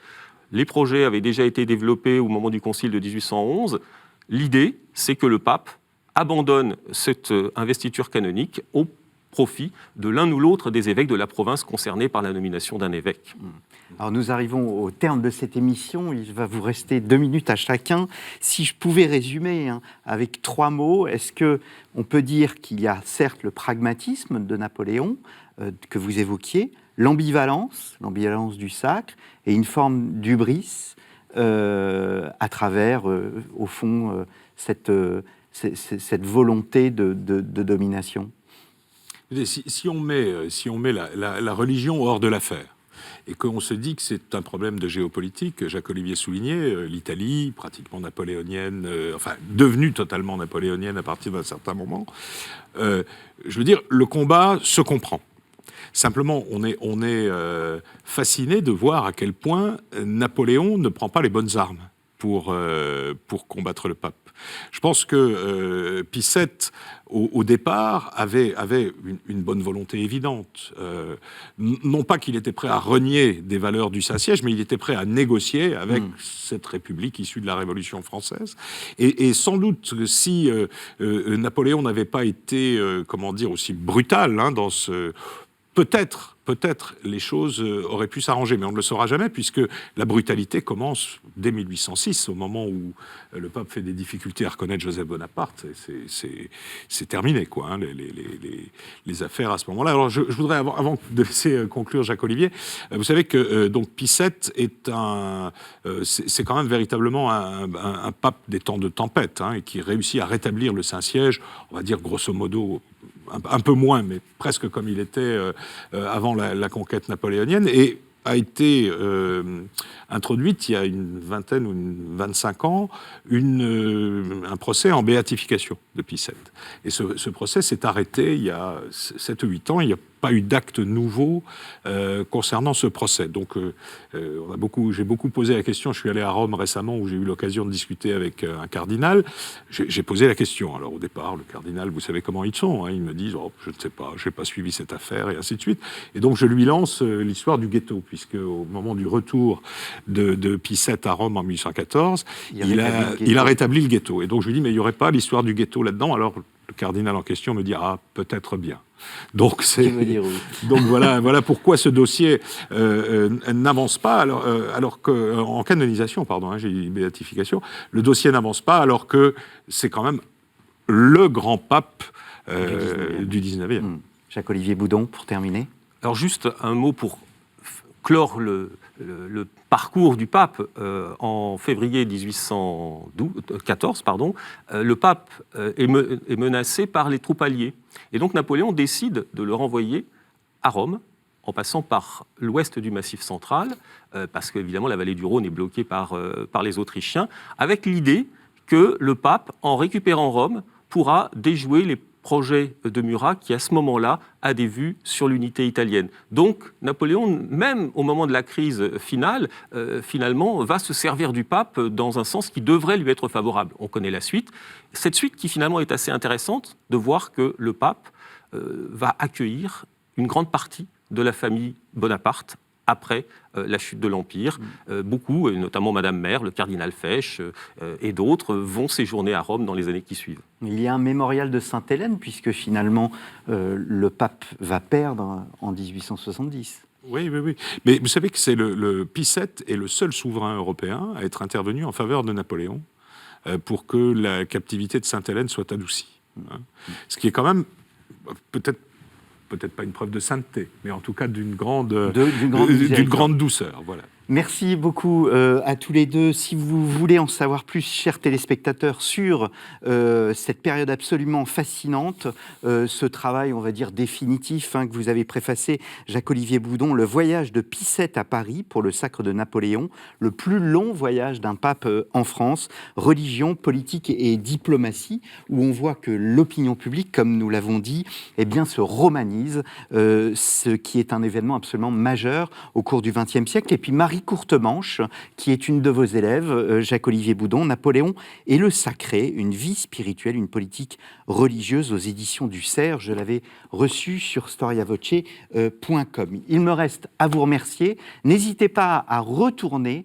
Les projets avaient déjà été développés au moment du concile de 1811. L'idée, c'est que le pape abandonne cette investiture canonique au profit de l'un ou l'autre des évêques de la province concernés par la nomination d'un évêque. Alors nous arrivons au terme de cette émission, il va vous rester 2 minutes à chacun. Si je pouvais résumer avec 3 mots, est-ce qu'on peut dire qu'il y a certes le pragmatisme de Napoléon que vous évoquiez, l'ambivalence du sacre et une forme d'hubris à travers, au fond, cette volonté de domination? Si on met la religion hors de l'affaire, et qu'on se dit que c'est un problème de géopolitique, Jacques Olivier soulignait, l'Italie, pratiquement napoléonienne, devenue totalement napoléonienne à partir d'un certain moment, je veux dire, le combat se comprend. Simplement, on est fasciné de voir à quel point Napoléon ne prend pas les bonnes armes pour combattre le pape. Je pense que Picette, au départ, avait une bonne volonté évidente. Non pas qu'il était prêt à renier des valeurs du Saint-Siège, mais il était prêt à négocier avec cette République issue de la Révolution française. Et sans doute que si Napoléon n'avait pas été, aussi brutal dans ce... Peut-être les choses auraient pu s'arranger, mais on ne le saura jamais, puisque la brutalité commence dès 1806, au moment où le pape fait des difficultés à reconnaître Joseph Bonaparte. C'est terminé, quoi, les affaires à ce moment-là. Alors, je voudrais, avant de laisser conclure Jacques Olivier, vous savez que donc Picette c'est quand même véritablement un pape des temps de tempête, et qui réussit à rétablir le Saint-Siège, on va dire grosso modo, un peu moins, mais presque comme il était avant la conquête napoléonienne, et a été introduite il y a une vingtaine ou 25 ans un procès en béatification de Pie VII. Et ce procès s'est arrêté il y a 7 ou 8 ans. Il n'y a pas eu d'acte nouveau concernant ce procès. Donc j'ai beaucoup posé la question. Je suis allé à Rome récemment où j'ai eu l'occasion de discuter avec un cardinal. J'ai posé la question. Alors au départ, le cardinal, vous savez comment ils sont. Hein, ils me disent oh, je ne sais pas, je n'ai pas suivi cette affaire et ainsi de suite. Et donc je lui lance l'histoire du ghetto, puisque au moment du retour de Pie VII à Rome en 1814, il a rétabli le ghetto. Et donc je lui dis mais il n'y aurait pas l'histoire du ghetto là-dedans. Alors le cardinal en question me dit ah peut-être bien. Donc, donc voilà pourquoi ce dossier n'avance pas, alors qu'en canonisation, pardon, j'ai dit béatification, le dossier n'avance pas alors que c'est quand même le grand pape du 19e. Jacques-Olivier Boudon, pour terminer. Alors juste un mot pour clore le parcours du pape. En février 1814, le pape est menacé par les troupes alliées. Et donc Napoléon décide de le renvoyer à Rome, en passant par l'ouest du Massif central, parce qu'évidemment la vallée du Rhône est bloquée par les Autrichiens, avec l'idée que le pape, en récupérant Rome, pourra déjouer les projets de Murat qui, à ce moment-là, a des vues sur l'unité italienne. Donc, Napoléon, même au moment de la crise finale, finalement, va se servir du pape dans un sens qui devrait lui être favorable. On connaît la suite. Cette suite qui, finalement, est assez intéressante de voir que le pape va accueillir une grande partie de la famille Bonaparte après la chute de l'Empire. Beaucoup, et notamment Madame Mère, le cardinal Fesch et d'autres, vont séjourner à Rome dans les années qui suivent. Il y a un mémorial de Sainte-Hélène, puisque finalement, le pape va perdre en 1870. Oui. Mais vous savez que le Pie VII est le seul souverain européen à être intervenu en faveur de Napoléon pour que la captivité de Sainte-Hélène soit adoucie. Hein. Ce qui est quand même peut-être pas une preuve de sainteté, mais en tout cas d'une grande douceur. Voilà. Merci beaucoup à tous les deux. Si vous voulez en savoir plus, chers téléspectateurs, sur cette période absolument fascinante, ce travail, on va dire, définitif que vous avez préfacé, Jacques-Olivier Boudon, le voyage de Pie VII à Paris pour le sacre de Napoléon, le plus long voyage d'un pape en France, religion, politique et diplomatie, où on voit que l'opinion publique, comme nous l'avons dit, se romanise, ce qui est un événement absolument majeur au cours du XXe siècle. Et puis Marie Courtemanche, qui est une de vos élèves, Jacques-Olivier Boudon, Napoléon et le sacré, une vie spirituelle, une politique religieuse aux éditions du Cerf. Je l'avais reçu sur storiavoce.com. Il me reste à vous remercier. N'hésitez pas à retourner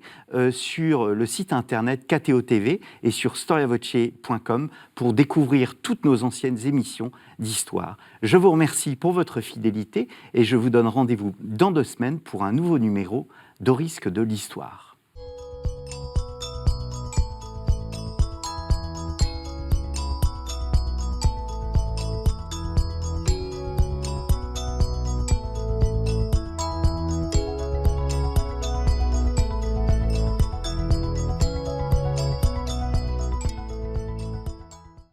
sur le site internet KTO TV et sur storiavoce.com pour découvrir toutes nos anciennes émissions d'histoire. Je vous remercie pour votre fidélité et je vous donne rendez-vous dans 2 semaines pour un nouveau numéro d'Au risque de l'histoire.